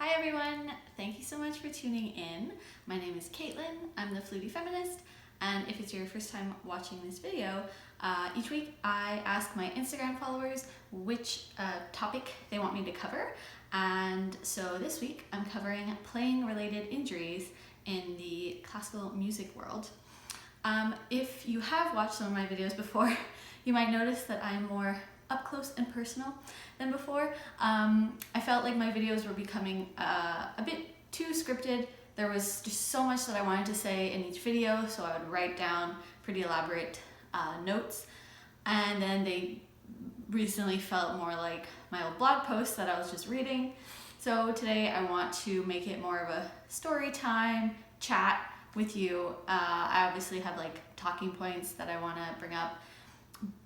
Hi everyone, thank you so much for tuning in. My name is Caitlin, I'm the Flutey Feminist, and if it's your first time watching this video, each week I ask my Instagram followers which topic they want me to cover, and so this week I'm covering playing related injuries in the classical music world. If you have watched some of my videos before, you might notice that I'm more up close and personal than before. I felt like my videos were becoming a bit too scripted. There was just so much that I wanted to say in each video, so I would write down pretty elaborate notes, and then they recently felt more like my old blog posts that I was just reading. So today I want to make it more of a story time chat with you. I obviously have like talking points that I want to bring up,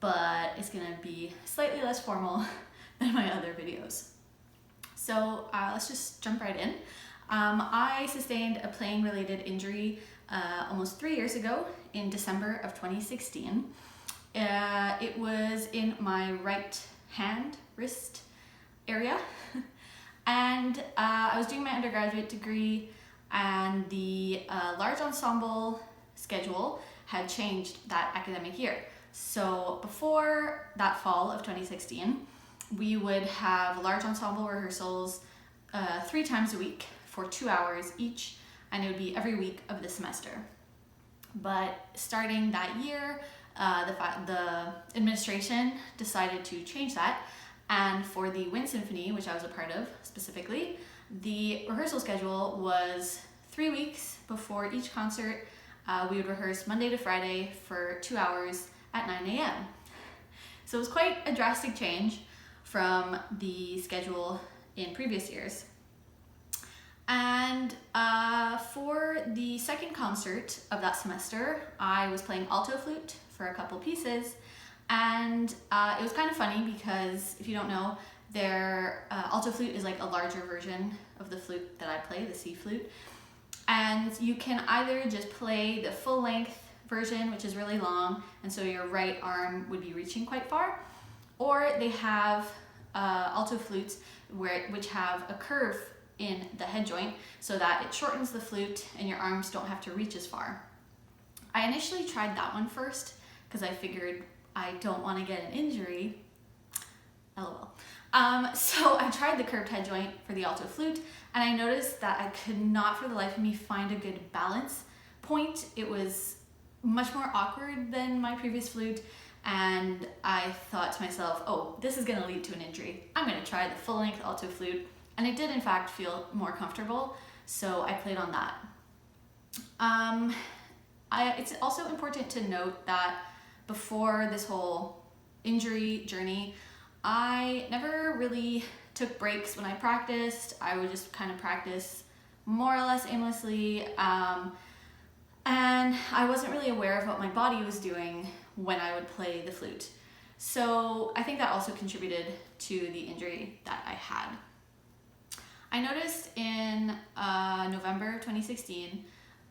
but it's gonna be slightly less formal than my other videos. So let's just jump right in. I sustained a playing related injury almost 3 years ago in December of 2016. It was in my right hand, wrist area. And I was doing my undergraduate degree, and the large ensemble schedule had changed that academic year. So before that fall of 2016, we would have large ensemble rehearsals 3 times a week for 2 hours each, and it would be every week of the semester. But starting that year, the administration decided to change that, and for the Wind Symphony, which I was a part of specifically, the rehearsal schedule was 3 weeks before each concert. We would rehearse Monday to Friday for 2 hours at 9 a.m. So it was quite a drastic change from the schedule in previous years. And for the second concert of that semester, I was playing alto flute for a couple pieces, and it was kind of funny because, if you don't know, alto flute is like a larger version of the flute that I play, the C flute, and you can either just play the full length version, which is really long, and so your right arm would be reaching quite far, or they have alto flutes which have a curve in the head joint so that it shortens the flute and your arms don't have to reach as far. I initially tried that one first because I figured I don't want to get an injury. LOL. So I tried the curved head joint for the alto flute, and I noticed that I could not for the life of me find a good balance point. It was much more awkward than my previous flute, and I thought to myself, oh, this is gonna lead to an injury. I'm gonna try the full length alto flute, and it did in fact feel more comfortable, so I played on that. It's also important to note that before this whole injury journey, I never really took breaks when I practiced. I would just kind of practice more or less aimlessly, and I wasn't really aware of what my body was doing when I would play the flute. So I think that also contributed to the injury that I had. I noticed in November 2016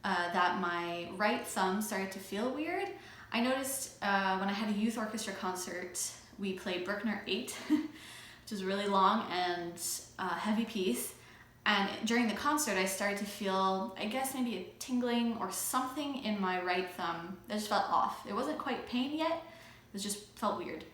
that my right thumb started to feel weird. I noticed when I had a youth orchestra concert, we played Bruckner 8, which is a really long and heavy piece. And during the concert, I started to feel, I guess maybe a tingling or something in my right thumb that just felt off. It wasn't quite pain yet, it just felt weird.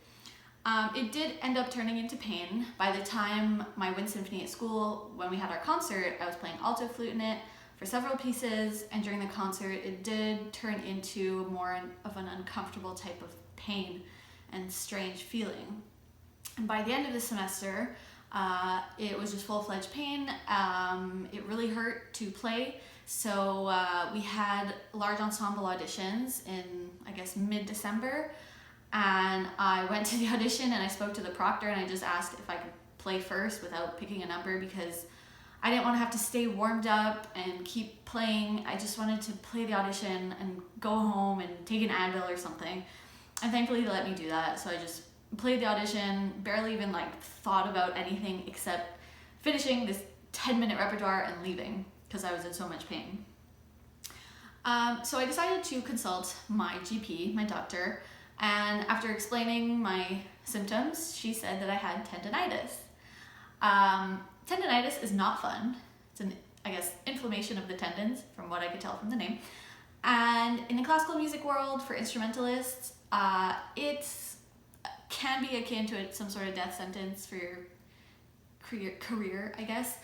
It did end up turning into pain. By the time my Wind Symphony at school, when we had our concert, I was playing alto flute in it for several pieces, and during the concert, it did turn into more of an uncomfortable type of pain and strange feeling. And by the end of the semester, it was just full-fledged pain. It really hurt to play, so we had large ensemble auditions in, I guess, mid-December, and I went to the audition and I spoke to the proctor and I just asked if I could play first without picking a number because I didn't want to have to stay warmed up and keep playing. I just wanted to play the audition and go home and take an Advil or something, and thankfully they let me do that, so I just played the audition, barely even like thought about anything except finishing this 10-minute repertoire and leaving because I was in so much pain. So I decided to consult my GP, my doctor, and after explaining my symptoms, she said that I had tendinitis. Tendinitis is not fun. It's an, I guess, inflammation of the tendons, from what I could tell from the name. And in the classical music world, for instrumentalists, it can be akin to some sort of death sentence for your career, I guess.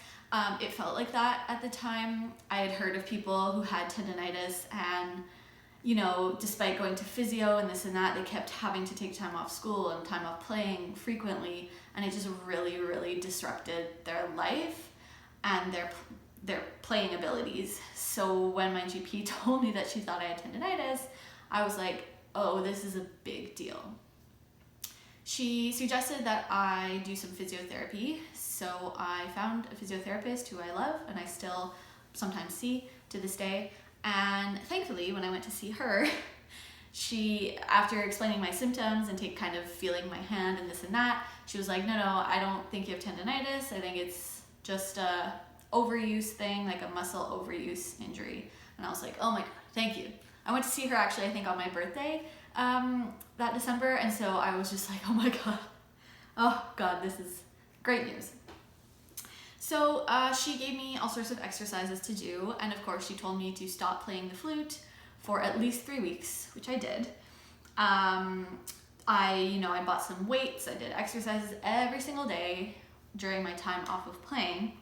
It felt like that at the time. I had heard of people who had tendinitis and, you know, despite going to physio and this and that, they kept having to take time off school and time off playing frequently, and it just really, really disrupted their life and their playing abilities. So when my GP told me that she thought I had tendinitis, I was like, oh, this is a big deal. She suggested that I do some physiotherapy, so I found a physiotherapist who I love and I still sometimes see to this day. And thankfully, when I went to see her, she, after explaining my symptoms and kind of feeling my hand and this and that, she was like, no, I don't think you have tendinitis. I think it's just a overuse thing, like a muscle overuse injury. And I was like, oh my God, thank you. I went to see her actually, I think on my birthday that December. And so I was just like, oh my God, oh God, this is great news. So she gave me all sorts of exercises to do, and of course she told me to stop playing the flute for at least 3 weeks, which I did. I bought some weights, I did exercises every single day during my time off of playing.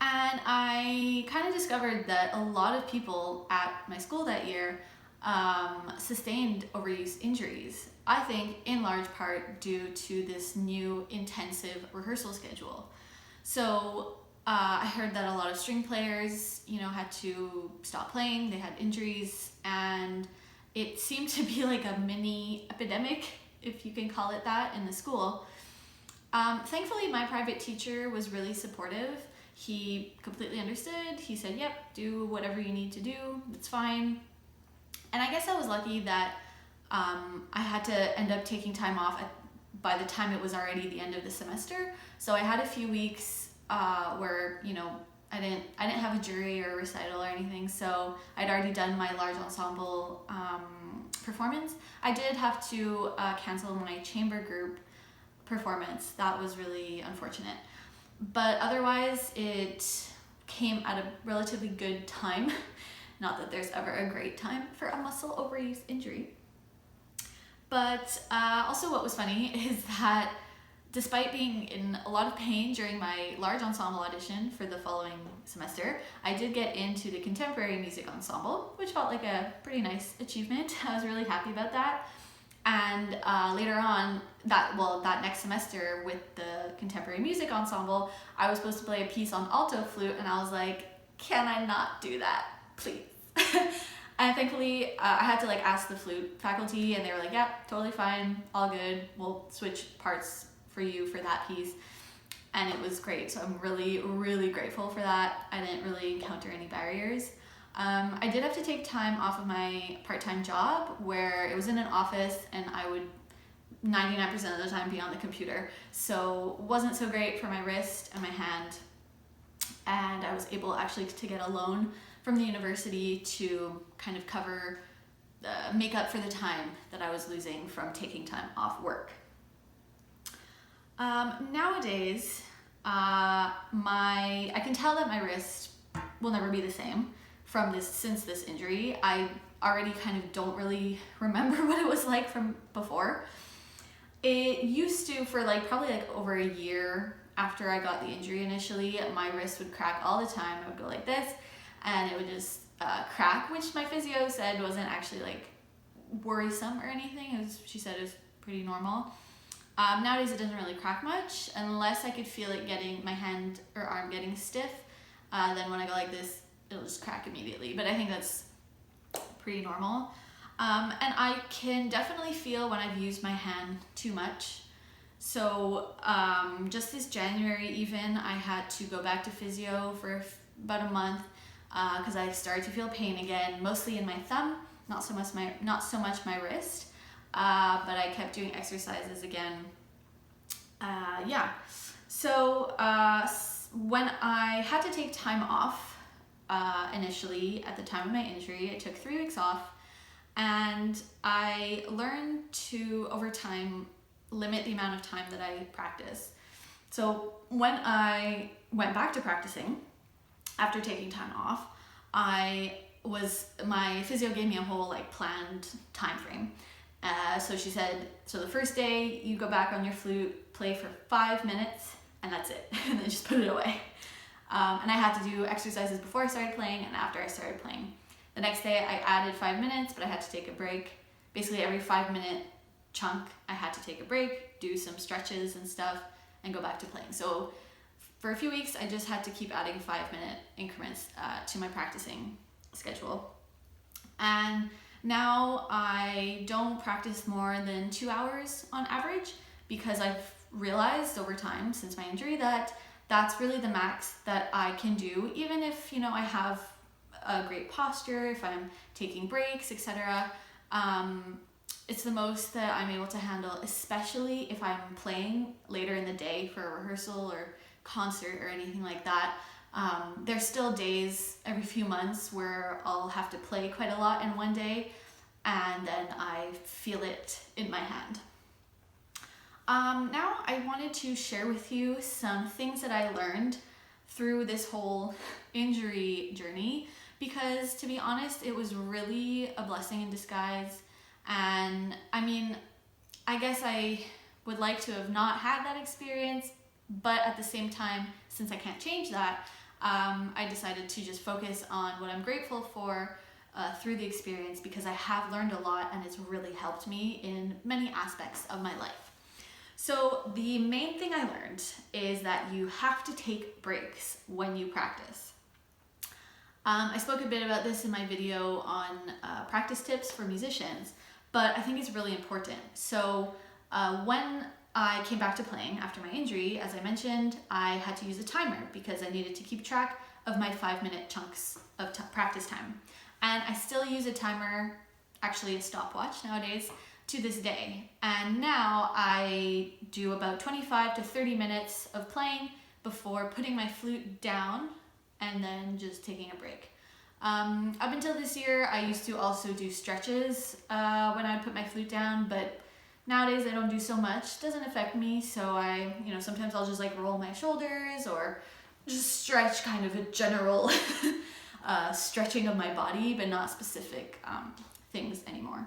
And I kind of discovered that a lot of people at my school that year sustained overuse injuries. I think in large part due to this new intensive rehearsal schedule. So I heard that a lot of string players, had to stop playing, they had injuries, and it seemed to be like a mini epidemic, if you can call it that, in the school. Thankfully, my private teacher was really supportive. He completely understood. He said, yep, do whatever you need to do, it's fine. And I guess I was lucky that I had to end up taking time off by the time it was already the end of the semester. So I had a few weeks where, I didn't have a jury or a recital or anything, so I'd already done my large ensemble performance. I did have to cancel my chamber group performance. That was really unfortunate. But otherwise, it came at a relatively good time. Not that there's ever a great time for a muscle overuse injury. But also what was funny is that despite being in a lot of pain during my large ensemble audition for the following semester, I did get into the contemporary music ensemble, which felt like a pretty nice achievement. I was really happy about that. And later on, that next semester with the contemporary music ensemble, I was supposed to play a piece on alto flute, and I was like, can I not do that, please? And thankfully, I had to ask the flute faculty, and they were like, yeah, totally fine, all good, we'll switch parts for you for that piece. And it was great, so I'm really, really grateful for that. I didn't really encounter any barriers. I did have to take time off of my part-time job where it was in an office and I would 99% of the time be on the computer. So wasn't so great for my wrist and my hand. And I was able actually to get a loan from the university to kind of make up for the time that I was losing from taking time off work. Nowadays, I can tell that my wrist will never be the same since this injury. I already kind of don't really remember what it was like from before. It used to, for probably over a year after I got the injury initially, my wrist would crack all the time. I would go like this and it would just crack, which my physio said wasn't actually worrisome or anything. She said it was pretty normal. Nowadays it doesn't really crack much unless I could feel it my hand or arm getting stiff. Then when I go like this, it'll just crack immediately. But I think that's pretty normal. And I can definitely feel when I've used my hand too much. So just this January even, I had to go back to physio for about a month because I started to feel pain again, mostly in my thumb, not so much my wrist. But I kept doing exercises again. So when I had to take time off initially at the time of my injury, I took 3 weeks off, and I learned to, over time, limit the amount of time that I practice. So when I went back to practicing, after taking time off, my physio gave me a whole like planned time frame. So she said, so the first day you go back on your flute, play for 5 minutes, and that's it. And then just put it away. And I had to do exercises before I started playing and after I started playing. The next day I added 5 minutes, but I had to take a break. Basically every 5-minute chunk, I had to take a break, do some stretches and stuff, and go back to playing. So for a few weeks, I just had to keep adding 5-minute increments to my practicing schedule. And now I don't practice more than 2 hours on average, because I've realized over time since my injury that that's really the max that I can do, even if, I have a great posture, if I'm taking breaks, etc. It's the most that I'm able to handle, especially if I'm playing later in the day for a rehearsal or concert or anything like that. There's still days every few months where I'll have to play quite a lot in one day, and then I feel it in my hand. Now I wanted to share with you some things that I learned through this whole injury journey, because to be honest, it was really a blessing in disguise. And I guess I would like to have not had that experience, but at the same time, since I can't change that, I decided to just focus on what I'm grateful for through the experience, because I have learned a lot and it's really helped me in many aspects of my life. So the main thing I learned is that you have to take breaks when you practice. I spoke a bit about this in my video on practice tips for musicians, but I think it's really important. So when I came back to playing after my injury, as I mentioned, I had to use a timer because I needed to keep track of my 5-minute chunks of practice time. And I still use a timer, actually a stopwatch nowadays, to this day. And now I do about 25 to 30 minutes of playing before putting my flute down and then just taking a break. Up until this year, I used to also do stretches when I would put my flute down, but nowadays I don't do so much. It doesn't affect me, so sometimes I'll just like roll my shoulders or just stretch, kind of a general stretching of my body, but not specific things anymore.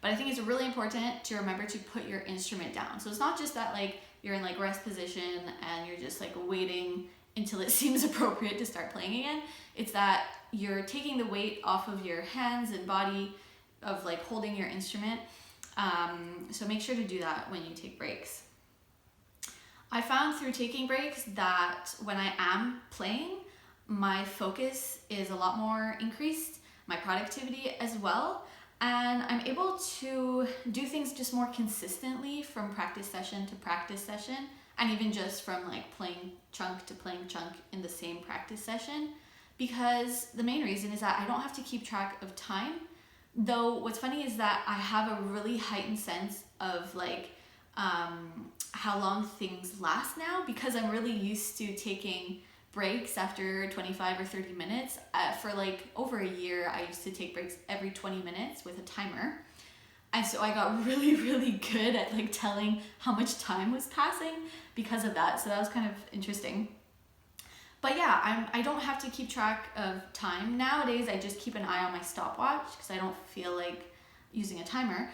But I think it's really important to remember to put your instrument down. So it's not just that like you're in like rest position and you're just like waiting until it seems appropriate to start playing again. It's that you're taking the weight off of your hands and body of like holding your instrument. So make sure to do that when you take breaks. I found through taking breaks that when I am playing, my focus is a lot more increased, my productivity as well, and I'm able to do things just more consistently from practice session to practice session, and even just from like playing chunk to playing chunk in the same practice session, because the main reason is that I don't have to keep track of time. Though what's funny is that I have a really heightened sense of like how long things last now, because I'm really used to taking breaks after 25 or 30 minutes. For like over a year, I used to take breaks every 20 minutes with a timer. And so I got really, really good at like telling how much time was passing because of that. So that was kind of interesting. But yeah, I don't have to keep track of time. Nowadays, I just keep an eye on my stopwatch because I don't feel like using a timer.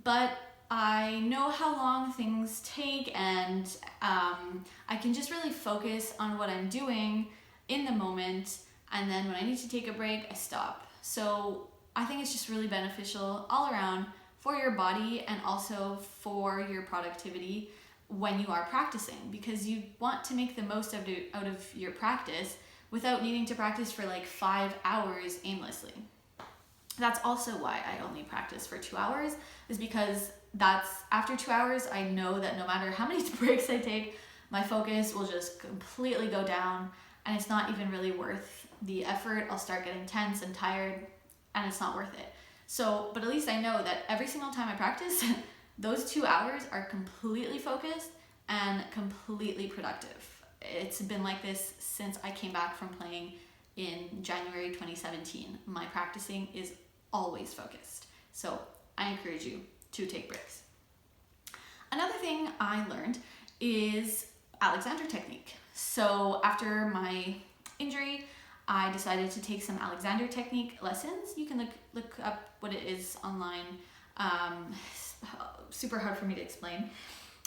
But I know how long things take, and I can just really focus on what I'm doing in the moment. And then when I need to take a break, I stop. So I think it's just really beneficial all around for your body and also for your productivity when you are practicing, because you want to make the most out of your practice without needing to practice for like 5 hours aimlessly. That's also why I only practice for 2 hours, is because that's after 2 hours, I know that no matter how many breaks I take, my focus will just completely go down and it's not even really worth the effort. I'll start getting tense and tired and it's not worth it. So, but at least I know that every single time I practice, those 2 hours are completely focused and completely productive. It's been like this since I came back from playing in January 2017. My practicing is always focused. So I encourage you to take breaks. Another thing I learned is Alexander technique. So after my injury, I decided to take some Alexander technique lessons. You can look up what it is online. Super hard for me to explain.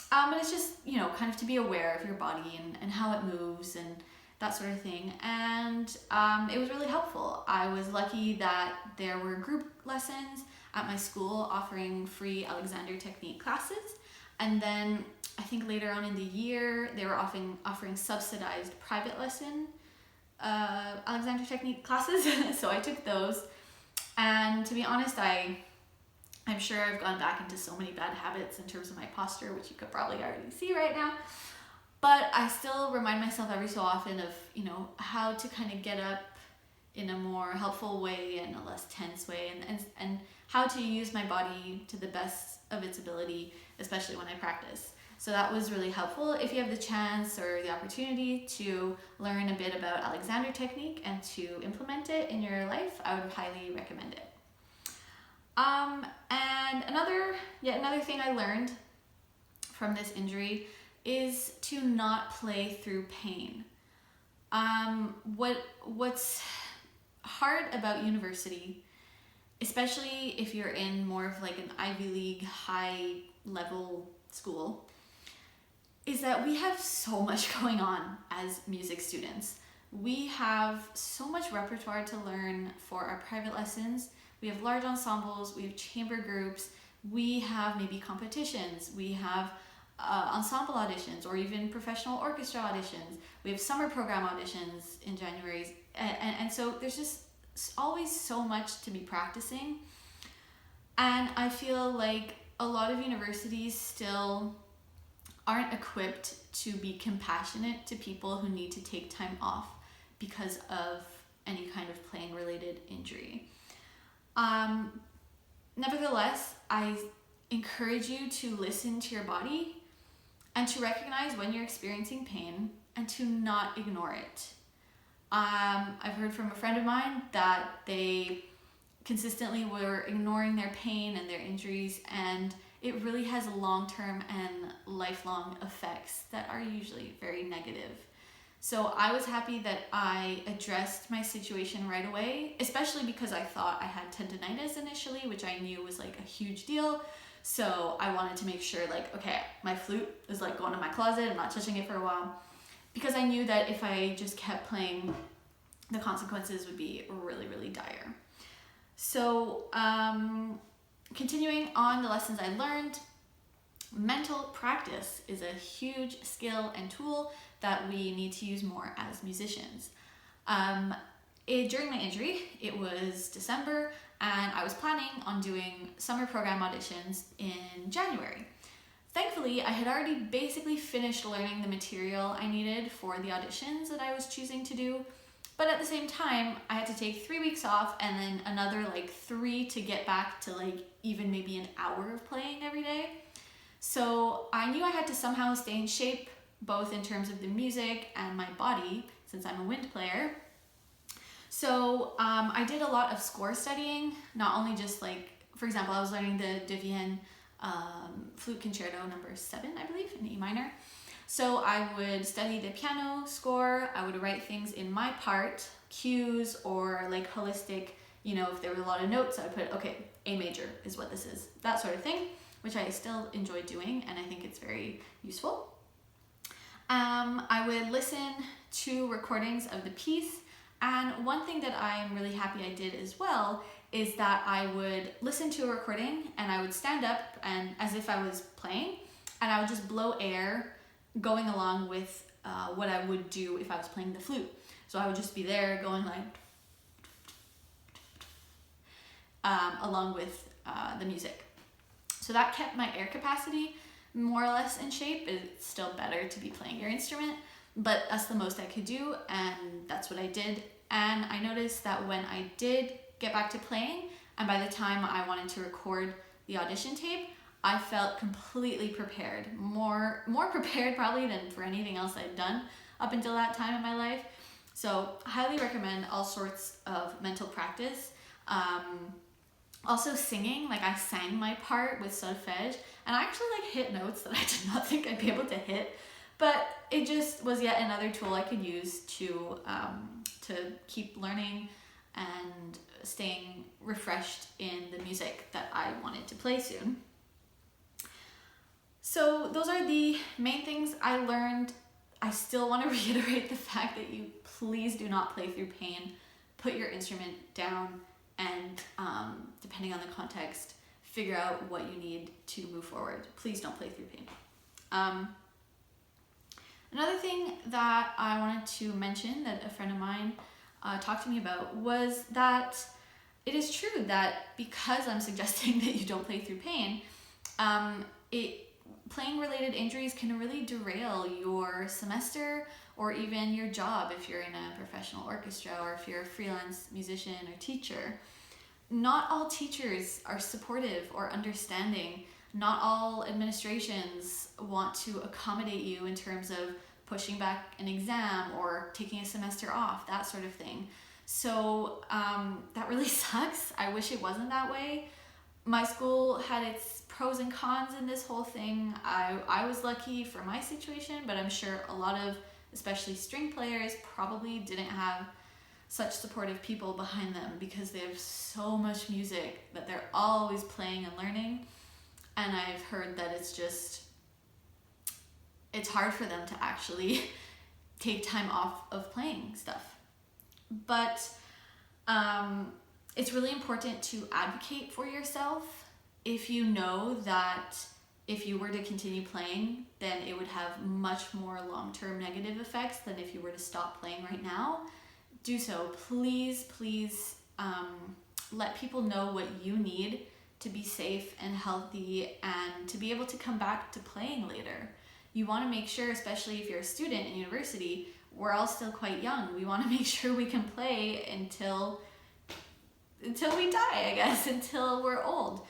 But it's just, you know, kind of to be aware of your body and how it moves and that sort of thing. And it was really helpful. I was lucky that there were group lessons at my school offering free Alexander technique classes. And then I think later on in the year, they were offering subsidized private lesson Alexander technique classes. So I took those. And to be honest, I'm sure I've gone back into so many bad habits in terms of my posture, which you could probably already see right now. But I still remind myself every so often of, you know, how to kind of get up in a more helpful way and a less tense way, and how to use my body to the best of its ability, especially when I practice. So that was really helpful. If you have the chance or the opportunity to learn a bit about Alexander technique and to implement it in your life, I would highly recommend it. And another thing I learned from this injury is to not play through pain. What's hard about university, especially if you're in more of like an Ivy League high level school, is that we have so much going on as music students. We have so much repertoire to learn for our private lessons. We have large ensembles, we have chamber groups, we have maybe competitions, we have ensemble auditions, or even professional orchestra auditions. We have summer program auditions in January. And so there's just always so much to be practicing. And I feel like a lot of universities still aren't equipped to be compassionate to people who need to take time off because of any kind of playing related injury. Nevertheless, I encourage you to listen to your body and to recognize when you're experiencing pain and to not ignore it. I've heard from a friend of mine that they consistently were ignoring their pain and their injuries, and it really has long-term and lifelong effects that are usually very negative. So I was happy that I addressed my situation right away, especially because I thought I had tendonitis initially, which I knew was like a huge deal. So I wanted to make sure, like, okay, my flute is like going in my closet, I'm not touching it for a while, because I knew that if I just kept playing, the consequences would be really, really dire. So continuing on the lessons I learned, mental practice is a huge skill and tool that we need to use more as musicians. During my injury, it was December, and I was planning on doing summer program auditions in January. Thankfully, I had already basically finished learning the material I needed for the auditions that I was choosing to do, but at the same time, I had to take 3 weeks off and then another like 3 to get back to like even maybe an hour of playing every day. So I knew I had to somehow stay in shape, both in terms of the music and my body, since I'm a wind player. So I did a lot of score studying, not only just like, for example, I was learning the De Vienne Flute Concerto number 7, I believe, in E minor. So I would study the piano score, I would write things in my part, cues, or like holistic, you know, if there were a lot of notes, I would put, okay, A major is what this is, that sort of thing, which I still enjoy doing, and I think it's very useful. I would listen to recordings of the piece, and one thing that I'm really happy I did as well is that I would listen to a recording and I would stand up and as if I was playing, and I would just blow air going along with what I would do if I was playing the flute. So I would just be there going like along with the music. So that kept my air capacity more or less in shape. It's still better to be playing your instrument, but that's the most I could do, and that's what I did. And I noticed that when I did get back to playing, and by the time I wanted to record the audition tape, I felt completely prepared, more prepared probably than for anything else I'd done up until that time in my life. So I highly recommend all sorts of mental practice. Also singing, like I sang my part with solfège, and I actually like hit notes that I did not think I'd be able to hit, but it just was yet another tool I could use to keep learning and staying refreshed in the music that I wanted to play soon. So those are the main things I learned. I still want to reiterate the fact that you please do not play through pain. Put your instrument down and depending on the context, figure out what you need to move forward. Please don't play through pain. Another thing that I wanted to mention that a friend of mine talked to me about was that it is true that because I'm suggesting that you don't play through pain, playing related injuries can really derail your semester or even your job if you're in a professional orchestra or if you're a freelance musician or teacher. Not all teachers are supportive or understanding. Not all administrations want to accommodate you in terms of pushing back an exam or taking a semester off, that sort of thing. So that really sucks. I wish it wasn't that way. My school had its pros and cons in this whole thing. I was lucky for my situation, but I'm sure a lot of, especially string players, probably didn't have such supportive people behind them because they have so much music that they're always playing and learning. And I've heard that it's hard for them to actually take time off of playing stuff. But it's really important to advocate for yourself. If you know that if you were to continue playing, then it would have much more long-term negative effects than if you were to stop playing right now, do so. Please, please let people know what you need to be safe and healthy and to be able to come back to playing later. You want to make sure, especially if you're a student in university, we're all still quite young. We want to make sure we can play until we die, I guess, until we're old.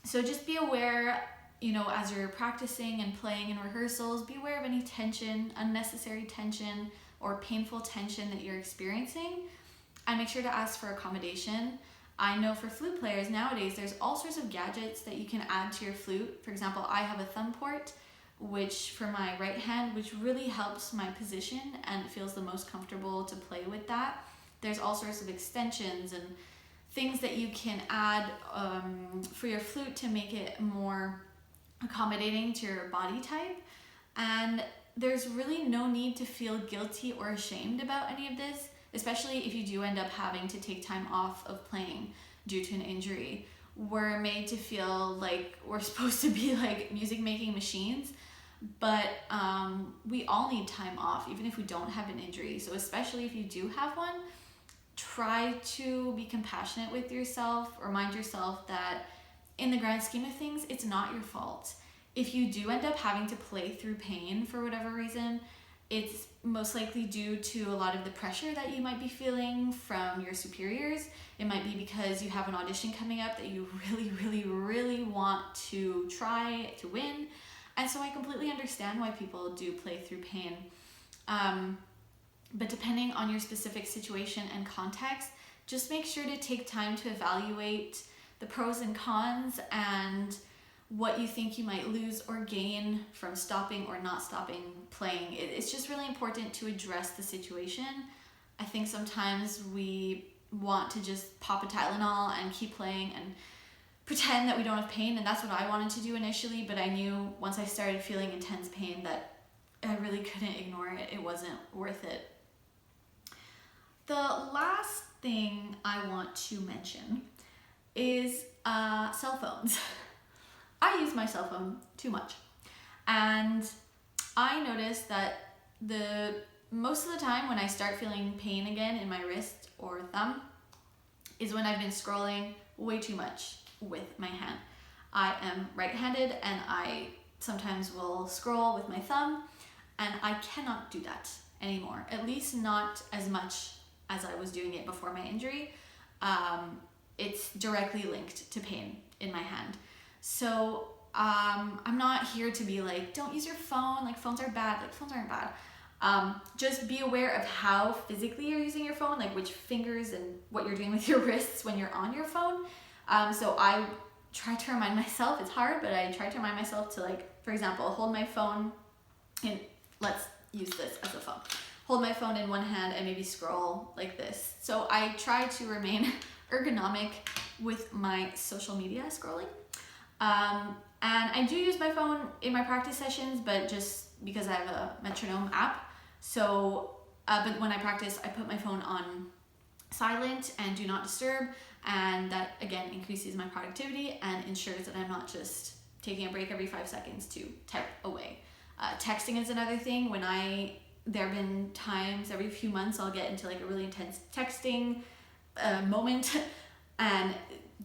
So just be aware, as you're practicing and playing in rehearsals, be aware of any tension, unnecessary tension, or painful tension that you're experiencing, and make sure to ask for accommodation. I know for flute players nowadays, there's all sorts of gadgets that you can add to your flute. For example, I have a thumb port, which for my right hand, which really helps my position and feels the most comfortable to play with that. There's all sorts of extensions and things that you can add for your flute to make it more accommodating to your body type. And there's really no need to feel guilty or ashamed about any of this, especially if you do end up having to take time off of playing due to an injury. We're made to feel like we're supposed to be like music making machines, but we all need time off, even if we don't have an injury. So especially if you do have one, try to be compassionate with yourself. Remind yourself that in the grand scheme of things, it's not your fault. If you do end up having to play through pain for whatever reason, it's most likely due to a lot of the pressure that you might be feeling from your superiors. It might be because you have an audition coming up that you really, really, really want to try to win. And so I completely understand why people do play through pain. But depending on your specific situation and context, just make sure to take time to evaluate the pros and cons and what you think you might lose or gain from stopping or not stopping playing. It's just really important to address the situation. I think sometimes we want to just pop a Tylenol and keep playing and pretend that we don't have pain, and that's what I wanted to do initially, but I knew once I started feeling intense pain that I really couldn't ignore it. It wasn't worth it. The last thing I want to mention is cell phones. I use my cell phone too much, and I noticed that most of the time when I start feeling pain again in my wrist or thumb is when I've been scrolling way too much with my hand. I am right-handed and I sometimes will scroll with my thumb, and I cannot do that anymore, at least not as much as I was doing it before my injury. It's directly linked to pain in my hand. So I'm not here to be like, don't use your phone, like phones are bad, like phones aren't bad. Just be aware of how physically you're using your phone, like which fingers and what you're doing with your wrists when you're on your phone. So I try to remind myself, it's hard, but I try to remind myself to, like, for example, hold my phone in, let's use this as a phone. Hold my phone in one hand and maybe scroll like this. So I try to remain ergonomic with my social media scrolling. And I do use my phone in my practice sessions, but just because I have a metronome app. So, but when I practice, I put my phone on silent and do not disturb. And that again increases my productivity and ensures that I'm not just taking a break every 5 seconds to type away. Texting is another thing. There have been times every few months I'll get into like a really intense texting moment and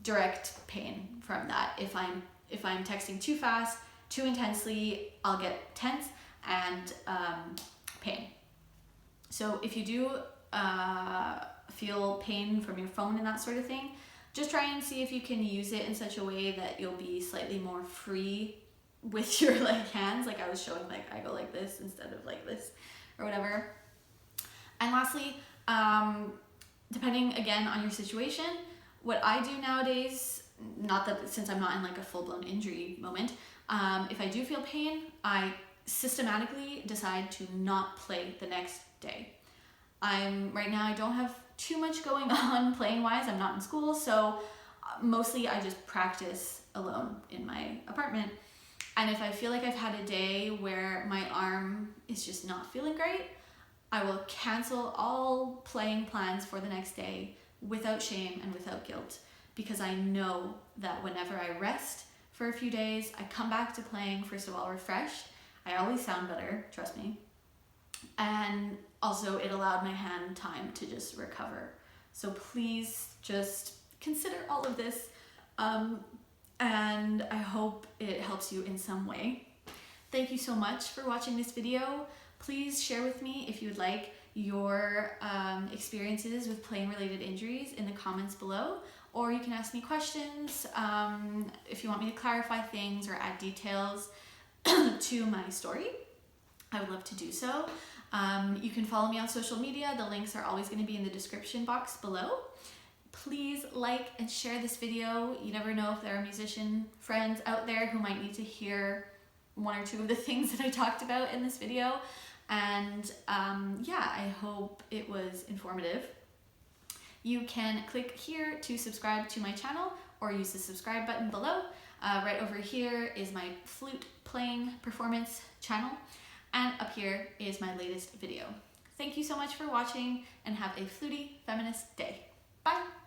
direct pain from that. If I'm texting too fast, too intensely, I'll get tense and pain. So if you do feel pain from your phone and that sort of thing, just try and see if you can use it in such a way that you'll be slightly more free with your like hands. Like I was showing, like I go like this instead of like this or whatever. And lastly, depending again on your situation, what I do nowadays, not that since I'm not in like a full-blown injury moment, if I do feel pain, I systematically decide to not play the next day. Right now I don't have too much going on playing wise. I'm not in school, so mostly I just practice alone in my apartment. And if I feel like I've had a day where my arm is just not feeling great, I will cancel all playing plans for the next day without shame and without guilt, because I know that whenever I rest for a few days, I come back to playing, first of all, refreshed. I always sound better, trust me. And also it allowed my hand time to just recover. So please just consider all of this. And I hope it helps you in some way. Thank you so much for watching this video. Please share with me if you would like your experiences with playing related injuries in the comments below, or you can ask me questions if you want me to clarify things or add details to my story. I would love to do so. You can follow me on social media. The links are always going to be in the description box below. Please like and share this video. You never know if there are musician friends out there who might need to hear one or two of the things that I talked about in this video. And yeah, I hope it was informative. You can click here to subscribe to my channel or use the subscribe button below. Right over here is my flute playing performance channel. And up here is my latest video. Thank you so much for watching and have a flutey feminist day. Bye!